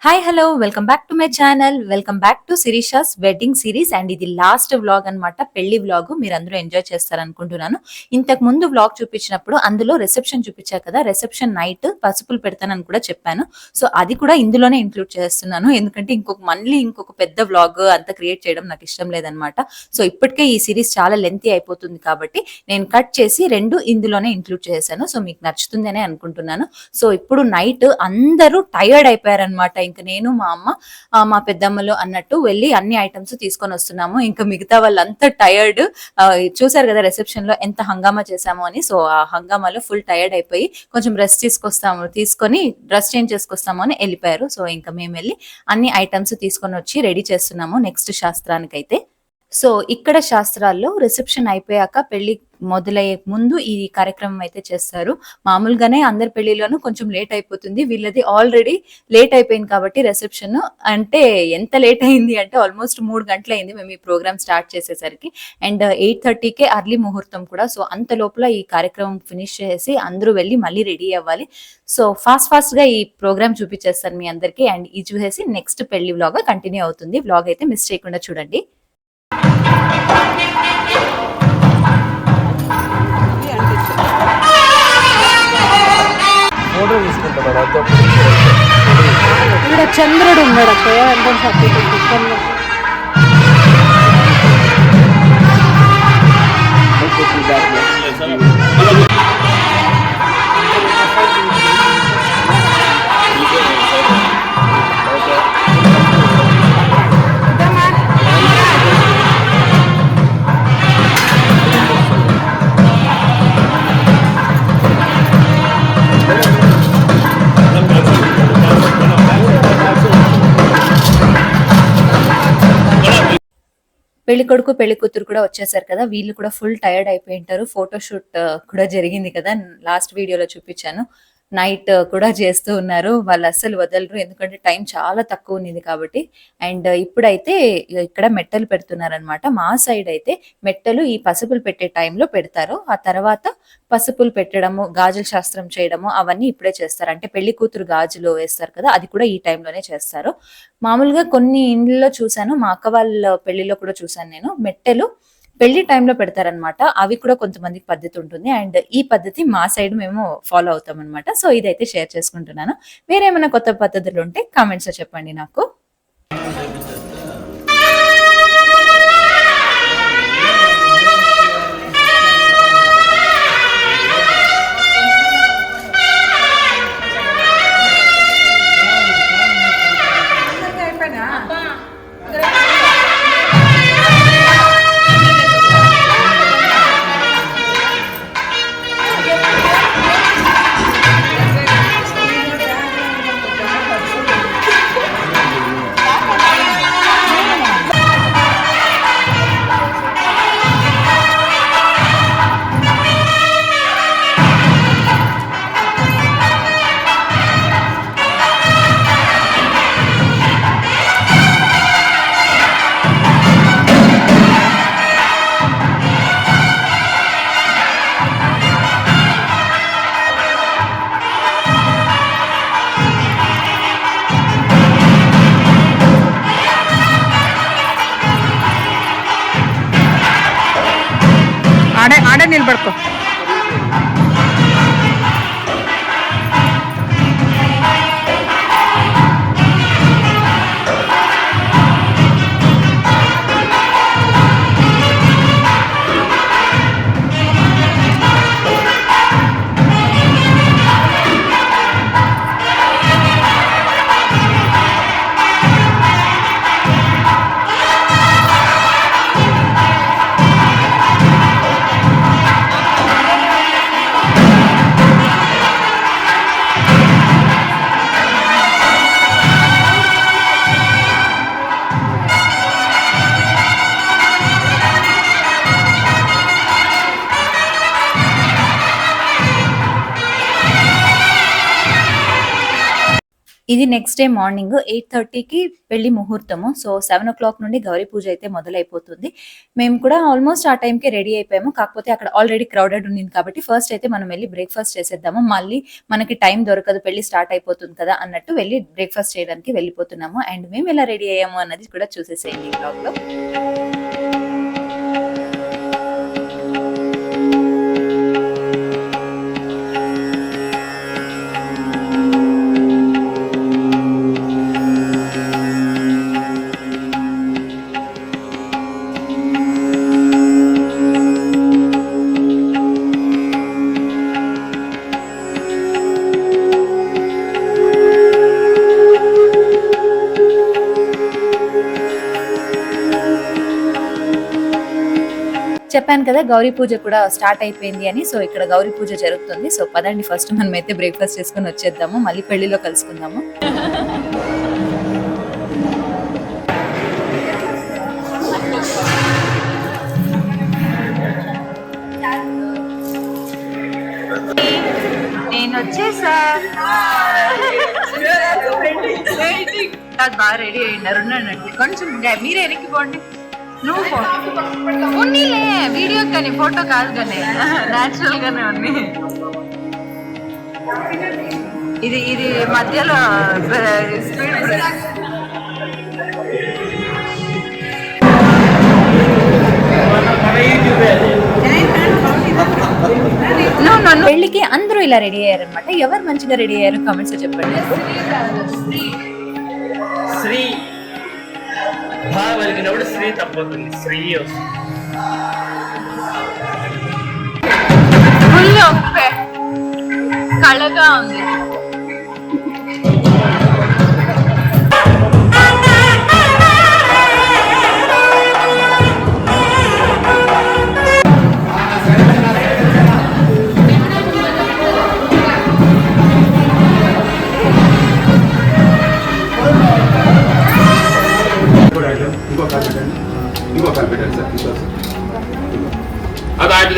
Hi hello welcome back to my channel. Welcome back to Sirisha's wedding series. And ఇది last vlog అన్నమాట, పెళ్లి vlog. మీరు అందరూ enjoy చేస్తారనుకుంటున్నాను. ఇంతకు ముందు వ్లాగ్ చూపించినప్పుడు అందులో రిసెప్షన్ చూపించా కదా, రిసెప్షన్ నైట్ పసుపులు పెడతానని కూడా చెప్పాను. సో అది కూడా ఇందులోనే ఇంక్లూడ్ చేస్తున్నాను, ఎందుకంటే ఇంకొక పెద్ద వ్లాగ్ అంతా క్రియేట్ చేయడం నాకు ఇష్టం లేదనమాట. సో ఇప్పటికే ఈ సిరీస్ చాలా లెంతీ అయిపోతుంది కాబట్టి నేను కట్ చేసి రెండు ఇందులోనే ఇంక్లూడ్ చేశాను. సో మీకు నచ్చుతుందనే అనుకుంటున్నాను. సో ఇప్పుడు నైట్ అందరూ టైర్డ్ అయిపోయారనమాట. ఇంకా నేను మా అమ్మ మా పెద్దమ్మలు అన్నట్టు వెళ్ళి అన్ని ఐటమ్స్ తీసుకొని వస్తున్నాము. ఇంకా మిగతా వాళ్ళంతా టైర్డ్. చూసారు కదా రిసెప్షన్ లో ఎంత హంగామా చేసాము అని. సో ఆ హంగామాలో ఫుల్ టైర్డ్ అయిపోయి కొంచెం రెస్ట్ తీసుకొని డ్రెస్ చేంజ్ చేసుకొస్తాము అని వెళ్ళిపోయారు. సో ఇంకా మేము వెళ్ళి అన్ని ఐటమ్స్ తీసుకొని వచ్చి రెడీ చేస్తున్నాము నెక్స్ట్ శాస్త్రానికైతే. సో ఇక్కడ శాస్త్రాల్లో రిసెప్షన్ అయిపోయాక పెళ్లి మొదలయ్యే ముందు ఈ కార్యక్రమం అయితే చేస్తారు. మామూలుగానే అందరి పెళ్లిలోనూ కొంచెం లేట్ అయిపోతుంది, వీళ్ళది ఆల్రెడీ లేట్ అయిపోయింది కాబట్టి రిసెప్షన్ అంటే ఎంత లేట్ అయింది అంటే ఆల్మోస్ట్ 3 గంటలు అయింది మేము ఈ ప్రోగ్రామ్ స్టార్ట్ చేసేసరికి. అండ్ 8:30కే అర్లీ ముహూర్తం కూడా. సో అంత లోపల ఈ కార్యక్రమం ఫినిష్ చేసి అందరూ వెళ్ళి మళ్ళీ రెడీ అవ్వాలి. సో ఫాస్ట్ గా ఈ ప్రోగ్రామ్ చూపించేస్తాను మీ అందరికి. అండ్ ఇది చూసేసి నెక్స్ట్ పెళ్లి వ్లాగ్ కంటిన్యూ అవుతుంది. వ్లాగ్ అయితే మిస్ చేయకుండా చూడండి. ఇక్కడ చంద్రుడు ఉన్నాడు అక్కడ. పెళ్లి కొడుకు పెళ్లి కూతురు కూడా వచ్చేసారు కదా, వీళ్ళు కూడా ఫుల్ టైర్డ్ అయిపోయి ఉంటారు. ఫోటోషూట్ కూడా జరిగింది కదా, లాస్ట్ వీడియోలో చూపించాను. నైట్ కూడా చేస్తూ ఉన్నారు, వాళ్ళు అస్సలు వదలరు ఎందుకంటే టైం చాలా తక్కువ ఉంది కాబట్టి. అండ్ ఇప్పుడైతే ఇక్కడ మెట్టలు పెడుతున్నారనమాట. మా సైడ్ అయితే మెట్టలు ఈ పసుపులు పెట్టే టైంలో పెడతారు. ఆ తర్వాత పసుపులు పెట్టడము, గాజుల శాస్త్రం చేయడము అవన్నీ ఇప్పుడే చేస్తారు. అంటే పెళ్లి కూతురు గాజులు వేస్తారు కదా, అది కూడా ఈ టైంలోనే చేస్తారు. మామూలుగా కొన్ని ఇండ్లలో చూసాను, మా అక్క వాళ్ళ పెళ్లిలో కూడా చూసాను నేను, మెట్టెలు పెళ్లి టైంలో పెడతారనమాట. అవి కూడా కొంతమందికి పద్ధతి ఉంటుంది. అండ్ ఈ పద్ధతి మా సైడ్ మేము ఫాలో అవుతాం అనమాట. సో ఇదైతే షేర్ చేసుకుంటున్నాను. వేరేమైనా కొత్త పద్ధతులు ఉంటే కామెంట్స్ లో చెప్పండి నాకు. ఆడే నిలబడుకో. ఇది నెక్స్ట్ డే మార్నింగ్ 8:30కి పెళ్లి ముహూర్తము. సో 7 o'clock నుండి గౌరీ పూజ అయితే మొదలైపోతుంది. మేము కూడా ఆల్మోస్ట్ ఆ టైంకి రెడీ అయిపోయాము. కాకపోతే అక్కడ ఆల్రెడీ క్రౌడెడ్ ఉండింది కాబట్టి ఫస్ట్ అయితే మనం వెళ్ళి బ్రేక్ఫాస్ట్ చేసేద్దాము. మళ్ళీ మనకి టైం దొరకదు, పెళ్లి స్టార్ట్ అయిపోతుంది కదా అన్నట్టు వెళ్ళి బ్రేక్ఫాస్ట్ చేయడానికి వెళ్ళిపోతున్నాము. అండ్ మేము ఎలా రెడీ అయ్యాము అన్నది కూడా చూసేసేయండి ఈ బ్లాగ్ లో. చెప్పాను కదా గౌరీ పూజ కూడా స్టార్ట్ అయిపోయింది అని. సో ఇక్కడ గౌరీ పూజ జరుగుతుంది. సో పదండి ఫస్ట్ మనం అయితే బ్రేక్ఫాస్ట్ చేసుకుని వచ్చేద్దాము, మళ్ళీ పెళ్లిలో కలుసుకుందాము. నేను వచ్చేసా, బాగా రెడీ అయినారు. కొంచెం మీరే ఎరికిపోండి. నువ్వు ఉన్నీలే వీడియో కానీ ఫోటో కాదు కానీ న్యాచురల్ గానే ఉంది. ఇది మధ్యలో స్పీడ్ పెళ్లికి అందరూ ఇలా రెడీ అయ్యారనమాట. ఎవరు మంచిగా రెడీ అయ్యారు కామెంట్స్ లో చెప్పండి. శ్రీ భావలిగినప్పుడు శ్రీ తప్పవుతుంది. శ్రీ ఫుల్ కళగా ఉంది.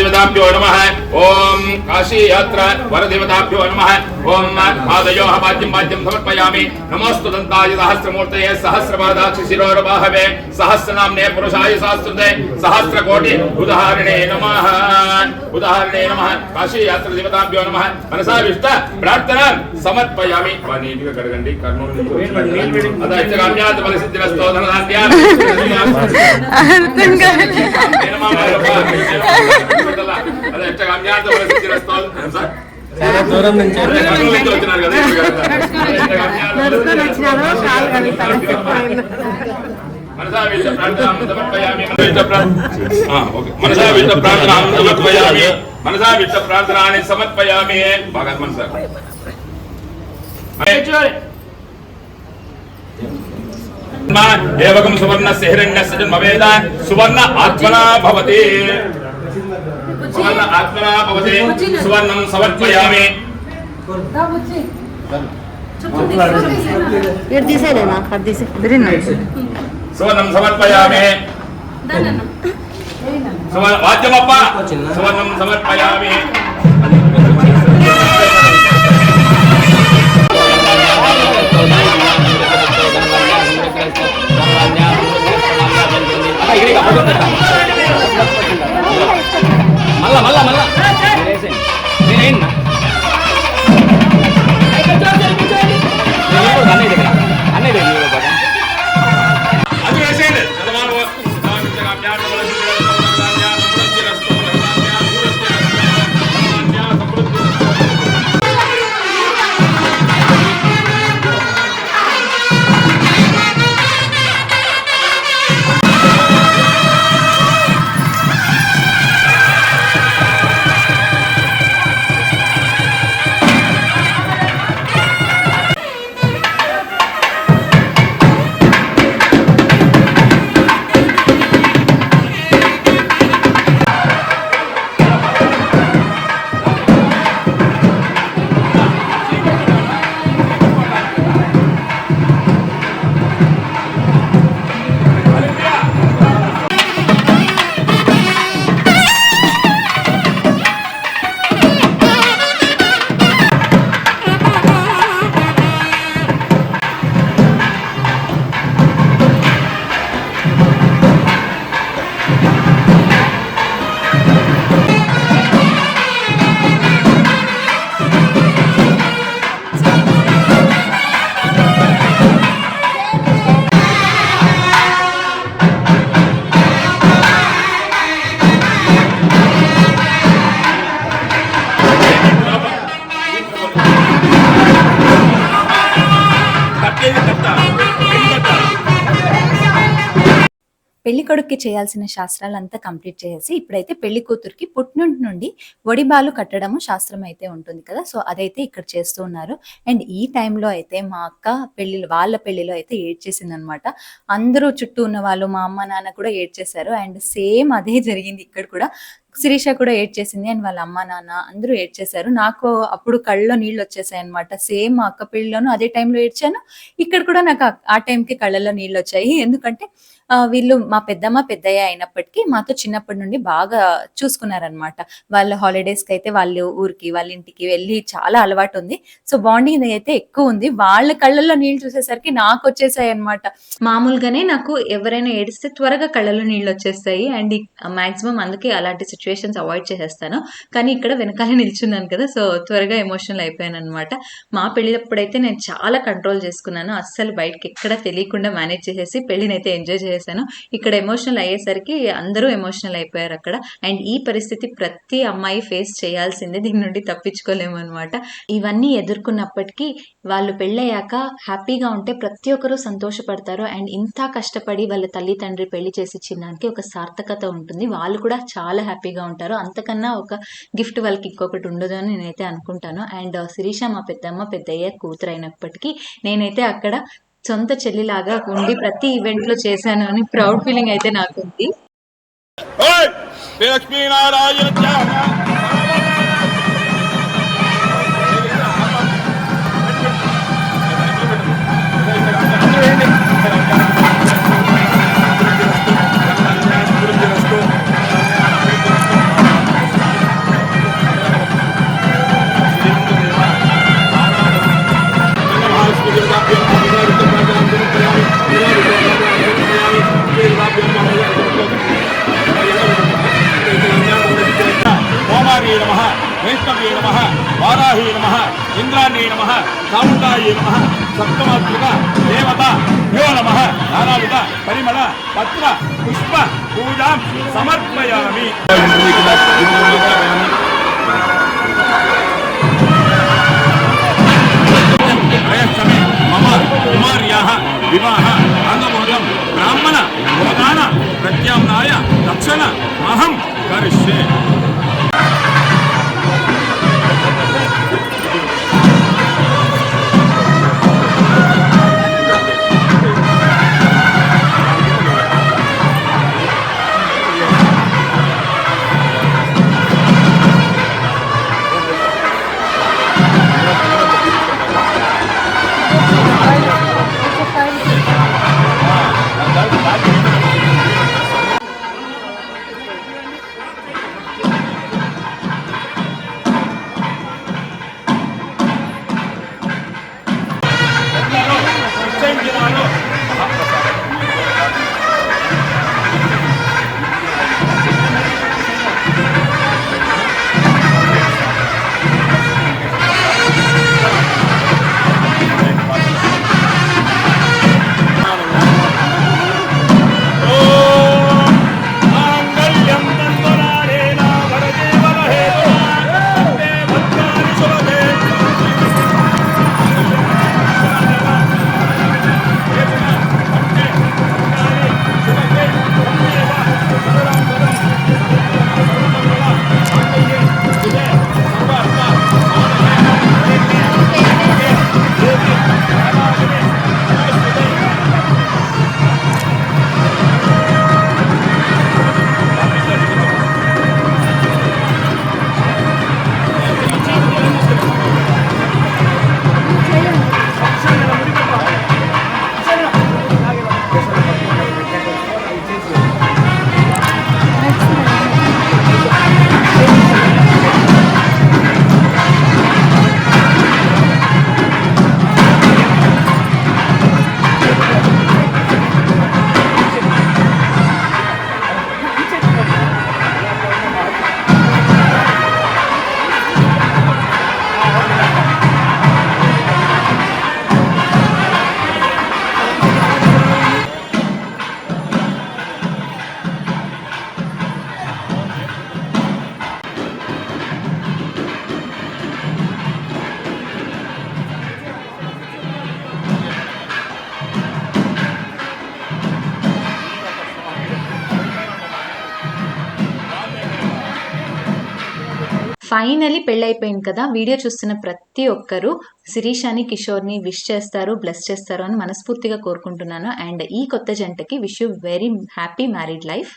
देवताभ्यो नमः। ओम काशी यात्रा वर देवताभ्यो नमः। ओम पादयोः पाद्यं पाद्यं समर्पयामि। नमोस्तु दन्ताय सहस्रमूर्तये सहस्रपादाक्षि शिरोर्बाहवे सहस्रनाम्ने पुरुषाय सहस्रते सहस्रकोटि उदाहरणे नमः। उदाहरणे नमः। काशी यात्रा देवताभ्यो नमः। मनसा विष्ट प्रार्थना समर्पयामि। नीतिగా కడగండి కర్ణుని అద ఇచ్చగామ్యాత బలసిద్ధిరస్తో ధనధాన్యా అదే ఇచ్చగామ్యాత బలసిద్ధిరస్తో చాలా దూరం నుంచి వచ్చినారు కదా. మనసా విష్ట ప్రార్థనాం సమర్పయామి. మనసా విష్ట ప్రార్థనాం సమర్పయామి. మనసా విష్ట ప్రార్థనాన్ని సమర్పయామి. బాగా మనసా దేవకం సువర్ణస్య హిరణ్యస్య జన్మవేద సువర్ణ ఆత్మనా భవతి. సువర్ణ ఆత్మనా భవతి. సువర్ణం సమర్పయామి. సువర్ణం సమర్పయామి. వాద్యమప్ప సువర్ణం సమర్పయామి. మళ్ళా మళ్ళా మళ్ళా అది వేసేయండి. పెళ్లి కొడుక్కి చేయాల్సిన శాస్త్రాలంతా కంప్లీట్ చేసేసి ఇప్పుడైతే పెళ్లి కూతురికి పుట్టినుంటి నుండి ఒడిబాలు కట్టడము శాస్త్రం అయితే ఉంటుంది కదా, సో అదైతే ఇక్కడ చేస్తూ ఉన్నారు. అండ్ ఈ టైంలో అయితే మా అక్క వాళ్ళ పెళ్లిలో అయితే ఏడ్చేసింది అనమాట. అందరూ చుట్టూ ఉన్న వాళ్ళు, మా అమ్మ నాన్న కూడా ఏడ్చేశారు. అండ్ సేమ్ అదే జరిగింది ఇక్కడ కూడా. శిరీష కూడా ఏడ్చేసింది అండ్ వాళ్ళ అమ్మ నాన్న అందరూ ఏడ్చేశారు. నాకు అప్పుడు కళ్ళలో నీళ్ళు వచ్చేసాయి అనమాట. సేమ్ మా అక్క పెళ్లిలోనూ అదే టైంలో ఏడ్చాను, ఇక్కడ కూడా నాకు ఆ టైంకి కళ్ళలో నీళ్ళు వచ్చాయి. ఎందుకంటే వీళ్ళు మా పెద్దమ్మ పెద్దయ్య అయినప్పటికీ మాతో చిన్నప్పటి నుండి బాగా చూసుకున్నారనమాట. వాళ్ళ హాలిడేస్కి అయితే వాళ్ళు ఊరికి వాళ్ళ ఇంటికి వెళ్ళి చాలా అలవాటు ఉంది. సో బాండింగ్ అయితే ఎక్కువ ఉంది. వాళ్ళ కళ్ళల్లో నీళ్ళు చూసేసరికి నాకు వచ్చేసాయి అనమాట. మామూలుగానే నాకు ఎవరైనా ఏడిస్తే త్వరగా కళ్ళలో నీళ్ళు వచ్చేస్తాయి అండ్ మాక్సిమం అందుకే అలాంటి సిచ్యువేషన్స్ అవాయిడ్ చేసేస్తాను. కానీ ఇక్కడ వెనకాల నిల్చున్నాను కదా, సో త్వరగా ఎమోషనల్ అయిపోయాను అనమాట. మా పెళ్ళినప్పుడైతే నేను చాలా కంట్రోల్ చేసుకున్నాను. అస్సలు బయటకి ఎక్కడ తెలియకుండా మేనేజ్ చేసేసి పెళ్ళినైతే ఎంజాయ్ చేసేసాను. ఇక్కడ ఎమోషనల్ అయ్యేసరికి అందరూ ఎమోషనల్ అయిపోయారు అక్కడ. అండ్ ఈ పరిస్థితి ప్రతి అమ్మాయి ఫేస్ చేయాల్సిందే, దీని నుండి తప్పించుకోలేము అనమాట. ఇవన్నీ ఎదుర్కొన్నప్పటికీ వాళ్ళు పెళ్ళయ్యాక హ్యాపీగా ఉంటే ప్రతి ఒక్కరూ సంతోషపడతారు. అండ్ ఇంత కష్టపడి వాళ్ళ తల్లి తండ్రి పెళ్లి చేసి ఇచ్చినానికి ఒక సార్థకత ఉంటుంది. వాళ్ళు కూడా చాలా హ్యాపీగా ఉంటారు. అంతకన్నా ఒక గిఫ్ట్ వాళ్ళకి ఇంకొకటి ఉండదు అని నేనైతే అనుకుంటాను. అండ్ శిరీష మా పెద్దమ్మ పెద్దయ్య కూతురు అయినప్పటికీ నేనైతే అక్కడ సొంత చెల్లిలాగా ఉండి ప్రతి ఈవెంట్ లో చేశాను అని ప్రౌడ్ ఫీలింగ్ అయితే నాకు ఉంది. ఓమార్యే నమః, వైష్ణవ్యే నమః, వారాహే నమః, ఇంద్రాణ్యే నమః, చాముండాయే నమః, సప్తమాతృక దేవత యో నమః. నానావిధ పరిమళ పత్ర పుష్ప పూజాం సమర్పయామి. ప్రయత్నమే మమ కుమార్యాః వివాహ అంగమోదం బ్రాహ్మణ ప్రధాన ప్రత్యామ్నాయ దక్షిణ అహం కరిష్యే. ఫైనలీ పెళ్ళైపోయింది కదా. వీడియో చూస్తున్న ప్రతి ఒక్కరు శిరీషాని కిషోర్ని విష్ చేస్తారు, బ్లెస్ చేస్తారు అని మనస్ఫూర్తిగా కోరుకుంటున్నాను. అండ్ ఈ కొత్త జంటకి wish you very happy married life.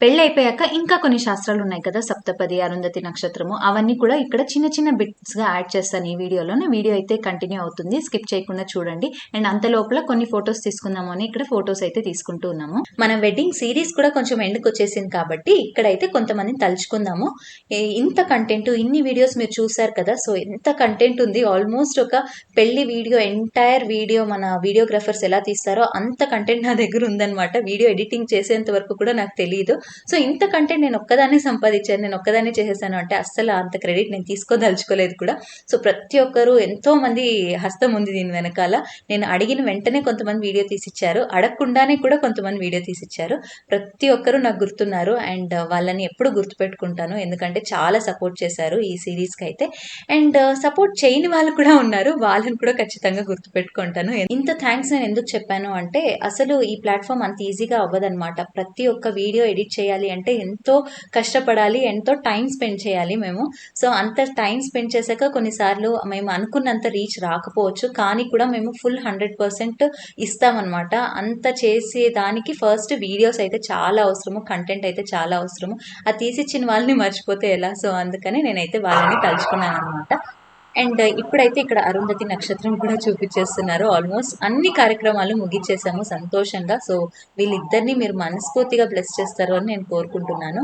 పెళ్ళి అయిపోయాక ఇంకా కొన్ని శాస్త్రాలు ఉన్నాయి కదా, సప్తపది, అరుంధతి నక్షత్రము, అవన్నీ కూడా ఇక్కడ చిన్న చిన్న బిట్స్ గా యాడ్ చేస్తాను ఈ వీడియోలోనే. వీడియో అయితే కంటిన్యూ అవుతుంది, స్కిప్ చేయకుండా చూడండి. అండ్ అంత లోపల కొన్ని ఫొటోస్ తీసుకుందాము అని ఇక్కడ ఫొటోస్ అయితే తీసుకుంటూ ఉన్నాము. మన వెడ్డింగ్ సిరీస్ కూడా కొంచెం ఎండ్కి వచ్చేసింది కాబట్టి ఇక్కడైతే కొంతమందిని తలుచుకుందాము. ఇంత కంటెంట్, ఇన్ని వీడియోస్ మీరు చూసారు కదా, సో ఎంత కంటెంట్ ఉంది. ఆల్మోస్ట్ ఒక పెళ్లి వీడియో, ఎంటైర్ వీడియో మన వీడియోగ్రాఫర్స్ ఎలా తీస్తారో అంత కంటెంట్ నా దగ్గర ఉందన్నమాట. వీడియో ఎడిటింగ్ చేసేంత వరకు కూడా నాకు తెలియదు. సో ఇంత కంటెంట్ నేను ఒక్కదాన్ని సంపాదించాను, నేను ఒక్కదాన్ని చేసేసాను అంటే అస్సలు అంత క్రెడిట్ నేను తీసుకోదలుచుకోలేదు కూడా. సో ప్రతి ఒక్కరు, ఎంతో మంది హస్తం ఉంది దీని వెనకాల. నేను అడిగిన వెంటనే కొంతమంది వీడియో తీసిచ్చారు, అడగకుండానే కూడా కొంతమంది వీడియో తీసిచ్చారు. ప్రతి ఒక్కరు నాకు గుర్తున్నారు అండ్ వాళ్ళని ఎప్పుడు గుర్తుపెట్టుకుంటాను, ఎందుకంటే చాలా సపోర్ట్ చేశారు ఈ సిరీస్కి అయితే. అండ్ సపోర్ట్ చేయని వాళ్ళు కూడా ఉన్నారు, వాళ్ళని కూడా ఖచ్చితంగా గుర్తుపెట్టుకుంటాను. ఇంత థ్యాంక్స్ నేను ఎందుకు చెప్పాను అంటే, అసలు ఈ ప్లాట్ఫామ్ అంత ఈజీగా అవ్వదన్నమాట. ప్రతి ఒక్క వీడియో ఎడిట్ చేయాలి అంటే ఎంతో కష్టపడాలి, ఎంతో టైం స్పెండ్ చేయాలి మేము. సో అంత టైం స్పెండ్ చేశాక కొన్నిసార్లు మేము అనుకున్నంత రీచ్ రాకపోవచ్చు, కానీ కూడా మేము ఫుల్ 100% ఇస్తామన్నమాట. అంత చేసేదానికి ఫస్ట్ వీడియోస్ అయితే చాలా అవసరము, కంటెంట్ అయితే చాలా అవసరము. అది తీసిచ్చిన వాళ్ళని మర్చిపోతే ఎలా? సో అందుకని నేనైతే వాళ్ళని తలుచుకున్నాను అనమాట. అండ్ ఇప్పుడైతే ఇక్కడ అరుంధతి నక్షత్రం కూడా చూపించేస్తున్నారు. ఆల్మోస్ట్ అన్ని కార్యక్రమాలు ముగించేసాము సంతోషంగా. సో వీళ్ళిద్దరిని మీరు మనస్ఫూర్తిగా బ్లెస్ చేస్తారు అని నేను కోరుకుంటున్నాను.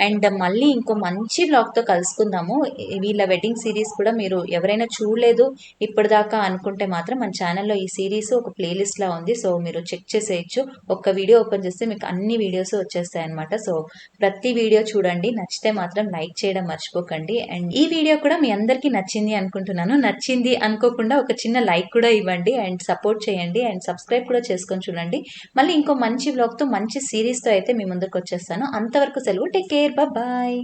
అండ్ మళ్ళీ ఇంకో మంచి బ్లాగ్తో కలుసుకుందాము. వీళ్ళ వెడ్డింగ్ సిరీస్ కూడా మీరు ఎవరైనా చూడలేదు ఇప్పటిదాకా అనుకుంటే మాత్రం మన ఛానల్లో ఈ సిరీస్ ఒక ప్లేలిస్ట్లా ఉంది, సో మీరు చెక్ చేసేయచ్చు. ఒక్క వీడియో ఓపెన్ చేస్తే మీకు అన్ని వీడియోస్ వచ్చేస్తాయి అనమాట. సో ప్రతి వీడియో చూడండి, నచ్చితే మాత్రం లైక్ చేయడం మర్చిపోకండి. అండ్ ఈ వీడియో కూడా మీ అందరికీ నచ్చింది అనుకుంటున్నాను. నచ్చింది అనుకోకుండా ఒక చిన్న లైక్ కూడా ఇవ్వండి అండ్ సపోర్ట్ చేయండి అండ్ సబ్స్క్రైబ్ కూడా చేసుకొని చూడండి. మళ్ళీ ఇంకో మంచి వ్లాగ్తో, మంచి సిరీస్తో అయితే మీ ముందుకు వచ్చేస్తాను. అంతవరకు సెలవు, టేక్ కేర్, బాయ్.